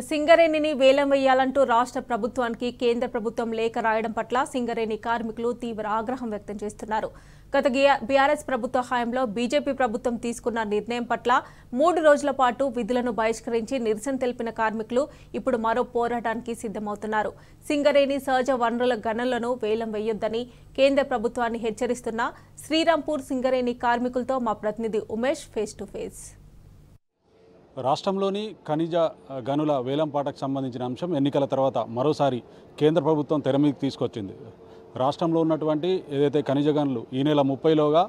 సింగరేణిని వేలం వేయాలంటూ రాష్ట్ర ప్రభుత్వానికి కేంద్ర ప్రభుత్వం లేఖ రాయడం పట్ల సింగరేణి కార్మికులు తీవ్ర ఆగ్రహం వ్యక్తం చేస్తున్నారు. గత బీఆర్ఎస్ ప్రభుత్వ హయాంలో బీజేపీ ప్రభుత్వం తీసుకున్న నిర్ణయం పట్ల 3 రోజుల పాటు విధులను బహిష్కరించి నిరసన తెలిపిన కార్మికులు ఇప్పుడు మరో పోరాటానికి సిద్ధమవుతున్నారు. సింగరేణి సహజ వనరుల గనులను వేలం వేయొద్దని కేంద్ర ప్రభుత్వాన్ని హెచ్చరిస్తున్న శ్రీరాంపూర్ సింగరేణి కార్మికులతో మా ప్రతినిధి ఉమేష్ ఫేస్ టు ఫేస్. రాష్ట్రంలోని ఖనిజ గనుల వేలంపాటకు సంబంధించిన అంశం ఎన్నికల తర్వాత మరోసారి కేంద్ర ప్రభుత్వం తెర మీదకి తీసుకొచ్చింది. రాష్ట్రంలో ఉన్నటువంటి ఏదైతే ఖనిజ గనులు ఈ నెల 30లోగా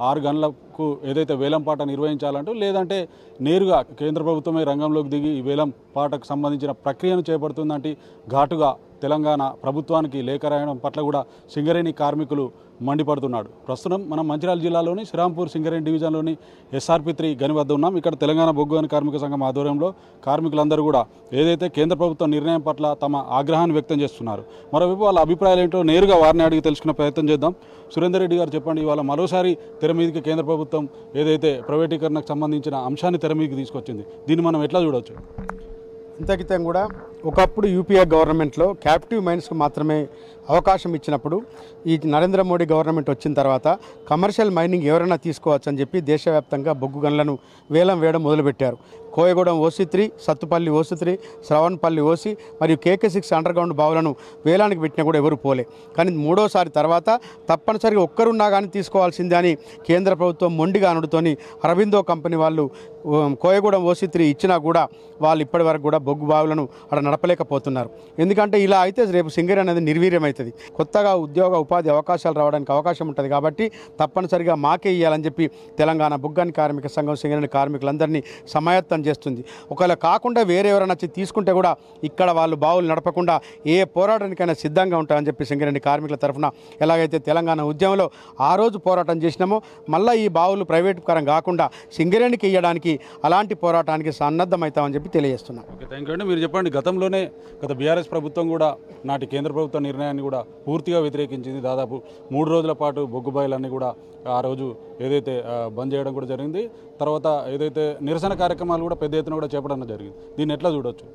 6 గనులకు ఏదైతే వేలంపాట నిర్వహించాలంటూ లేదంటే నేరుగా కేంద్ర ప్రభుత్వమే రంగంలోకి దిగి ఈ వేలంపాటకు సంబంధించిన ప్రక్రియను చేపడుతుందంటే ఘాటుగా తెలంగాణ ప్రభుత్వానికి లేఖ రాయడం పట్ల కూడా సింగరేణి కార్మికులు మండిపడుతున్నాడు. ప్రస్తుతం మనం మంచిర్యాల జిల్లాలోని శ్రీరాంపూర్ సింగరేణి డివిజన్లోని SRP3 గని వద్ద ఉన్నాం. ఇక్కడ తెలంగాణ బొగ్గు గని కార్మిక సంఘం ఆధ్వర్యంలో కార్మికులందరూ కూడా ఏదైతే కేంద్ర ప్రభుత్వం నిర్ణయం పట్ల తమ ఆగ్రహాన్ని వ్యక్తం చేస్తున్నారు. మరోవైపు వాళ్ళ అభిప్రాయాలు ఏంటో నేరుగా వారిని అడిగి తెలుసుకునే ప్రయత్నం చేద్దాం. సురేందర్ రెడ్డి గారు చెప్పండి, ఇవాళ మరోసారి తెర మీదకి కేంద్ర ప్రభుత్వం ఏదైతే ప్రైవేటీకరణకు సంబంధించిన అంశాన్ని తెర మీదకి తీసుకొచ్చింది, దీన్ని మనం ఎట్లా చూడవచ్చు? ఇంతకితం కూడా ఒకప్పుడు యూపీఏ గవర్నమెంట్లో క్యాప్టివ్ మైన్స్కు మాత్రమే అవకాశం ఇచ్చినప్పుడు ఈ నరేంద్ర మోడీ గవర్నమెంట్ వచ్చిన తర్వాత కమర్షియల్ మైనింగ్ ఎవరైనా తీసుకోవచ్చు అని చెప్పి దేశవ్యాప్తంగా బొగ్గు గనులను వేలం వేయడం మొదలుపెట్టారు. Koyagudem OC3, Sathupalli OC3, శ్రవణపల్లి OC మరియు KK6 అండర్గ్రౌండ్ బావులను వేలానికి పెట్టినా కూడా ఎవరు పోలే. కానీ మూడోసారి తర్వాత తప్పనిసరిగా ఒక్కరున్నా కానీ తీసుకోవాల్సిందే అని కేంద్ర ప్రభుత్వం మొండిగా అనుడుతోని అరబిందో కంపెనీ వాళ్ళు కోయగూడెం OC3 ఇచ్చినా కూడా వాళ్ళు ఇప్పటి వరకు కూడా బొగ్గు బావులను అక్కడ నడపలేకపోతున్నారు. ఎందుకంటే ఇలా అయితే రేపు సింగరేణి అనేది నిర్వీర్యమవుతుంది. కొత్తగా ఉపాధి అవకాశాలు రావడానికి అవకాశం ఉంటుంది. కాబట్టి తప్పనిసరిగా మాకే ఇవ్వాలని చెప్పి తెలంగాణ బొగ్గు కార్మిక సంఘం సింగరేణి కార్మికులందరినీ సమాయత్తం చేస్తుంది. ఒకవేళ కాకుండా వేరే ఎవరైనా వచ్చి తీసుకుంటే కూడా ఇక్కడ వాళ్ళు బావులు నడపకుండా ఏ పోరాటానికైనా సిద్ధంగా ఉంటారని చెప్పి సింగరేణి కార్మికుల తరఫున ఎలాగైతే తెలంగాణ ఉద్యమంలో ఆ రోజు పోరాటం చేసినామో మళ్ళీ ఈ బావులు ప్రైవేట్ పరం కాకుండా సింగరేణికి ఇవ్వడానికి అలాంటి పోరాటానికి సన్నద్ధమవుతామని చెప్పి తెలియజేస్తున్నాం. ఓకే, థ్యాంక్ యూ అండి. మీరు చెప్పండి, గతంలోనే గత బీఆర్ఎస్ ప్రభుత్వం కూడా నాటి కేంద్ర ప్రభుత్వ నిర్ణయాన్ని కూడా పూర్తిగా వ్యతిరేకించింది. దాదాపు 3 రోజుల పాటు బొగ్గు బాయిలన్నీ కూడా ఆ రోజు ఏదైతే బంద్ చేయడం కూడా జరిగింది. తర్వాత ఏదైతే నిరసన కార్యక్రమాలు కూడా పెద్ద ఎత్తున కూడా చేపట్టడం జరిగింది. దీన్ని ఎట్లా చూడవచ్చు?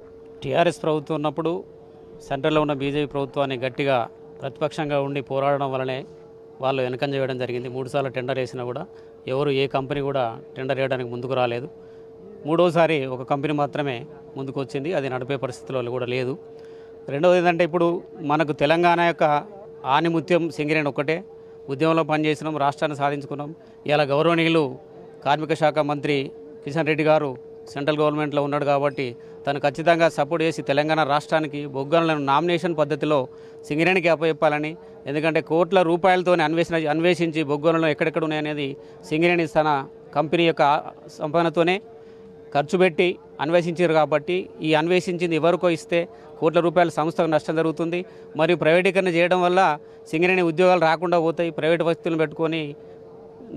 టీఆర్ఎస్ ప్రభుత్వం ఉన్నప్పుడు సెంట్రల్లో ఉన్న బీజేపీ ప్రభుత్వాన్ని గట్టిగా ప్రతిపక్షంగా ఉండి పోరాడడం వల్లనే వాళ్ళు వెనకంజ వేయడం జరిగింది. 3 సార్లు టెండర్ వేసినా కూడా ఎవరు ఏ కంపెనీ కూడా టెండర్ వేయడానికి ముందుకు రాలేదు. 3వసారి ఒక కంపెనీ మాత్రమే ముందుకు వచ్చింది, అది నడిపే పరిస్థితుల్లో కూడా లేదు. రెండవది ఏంటంటే ఇప్పుడు మనకు తెలంగాణ యొక్క ఆనిముత్యం సింగరేణి ఒక్కటే. ఉద్యమంలో పనిచేసినాం, రాష్ట్రాన్ని సాధించుకున్నాం. ఇలా గౌరవనీయులు కార్మిక శాఖ మంత్రి కిషన్ రెడ్డి గారు సెంట్రల్ గవర్నమెంట్లో ఉన్నాడు కాబట్టి తను ఖచ్చితంగా సపోర్ట్ చేసి తెలంగాణ రాష్ట్రానికి బొగ్గులను నామినేషన్ పద్ధతిలో సింగరేణికి అప్పచెప్పాలని, ఎందుకంటే కోట్ల రూపాయలతో అన్వేషించి బొగ్గులను ఎక్కడెక్కడ ఉన్నాయనేది సింగరేణి తన కంపెనీ యొక్క సంపదతోనే ఖర్చు పెట్టి అన్వేషించారు. కాబట్టి ఈ అన్వేషించింది ఎవరికో ఇస్తే కోట్ల రూపాయల సంస్థకు నష్టం జరుగుతుంది. మరియు ప్రైవేటీకరణ చేయడం వల్ల సింగరేణి ఉద్యోగాలు రాకుండా పోతాయి. ప్రైవేట్ వ్యక్తులను పెట్టుకొని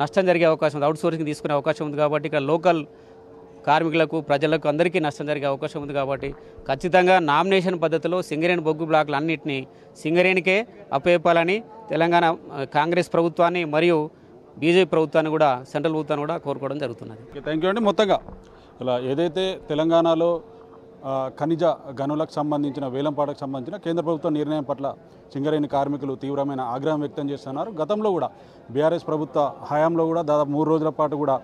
నష్టం జరిగే అవకాశం ఉంది, అవుట్సోర్సింగ్ తీసుకునే అవకాశం ఉంది. కాబట్టి ఇక్కడ లోకల్ కార్మికులకు, ప్రజలకు అందరికీ నష్టం జరిగే అవకాశం ఉంది. కాబట్టి ఖచ్చితంగా నామినేషన్ పద్ధతిలో సింగరేణి బొగ్గు బ్లాకులు అన్నింటినీ సింగరేణికే అప్పచెప్పాలని తెలంగాణ కాంగ్రెస్ ప్రభుత్వాన్ని మరియు బీజేపీ ప్రభుత్వాన్ని కూడా, సెంట్రల్ ప్రభుత్వాన్ని కూడా కోరుకోవడం జరుగుతున్నది. థ్యాంక్ యూ అండి. మొత్తంగా ఇలా ఏదైతే తెలంగాణలో ఖనిజ గనులకు సంబంధించిన వేలంపాటకు సంబంధించిన కేంద్ర ప్రభుత్వ నిర్ణయం పట్ల సింగరేణి కార్మికులు తీవ్రమైన ఆగ్రహం వ్యక్తం చేస్తున్నారు. గతంలో కూడా బీఆర్ఎస్ ప్రభుత్వ హయాంలో కూడా దాదాపు 3 రోజుల పాటు కూడా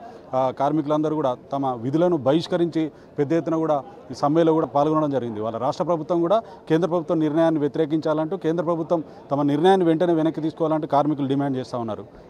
కార్మికులందరూ కూడా తమ విధులను బహిష్కరించి పెద్ద ఎత్తున కూడా ఈ సమ్మెలో కూడా పాల్గొనడం జరిగింది. వాళ్ళ రాష్ట్ర ప్రభుత్వం కూడా కేంద్ర ప్రభుత్వ నిర్ణయాన్ని వ్యతిరేకించాలంటూ కేంద్ర ప్రభుత్వం తమ నిర్ణయాన్ని వెంటనే వెనక్కి తీసుకోవాలంటూ కార్మికులు డిమాండ్ చేస్తూ ఉన్నారు.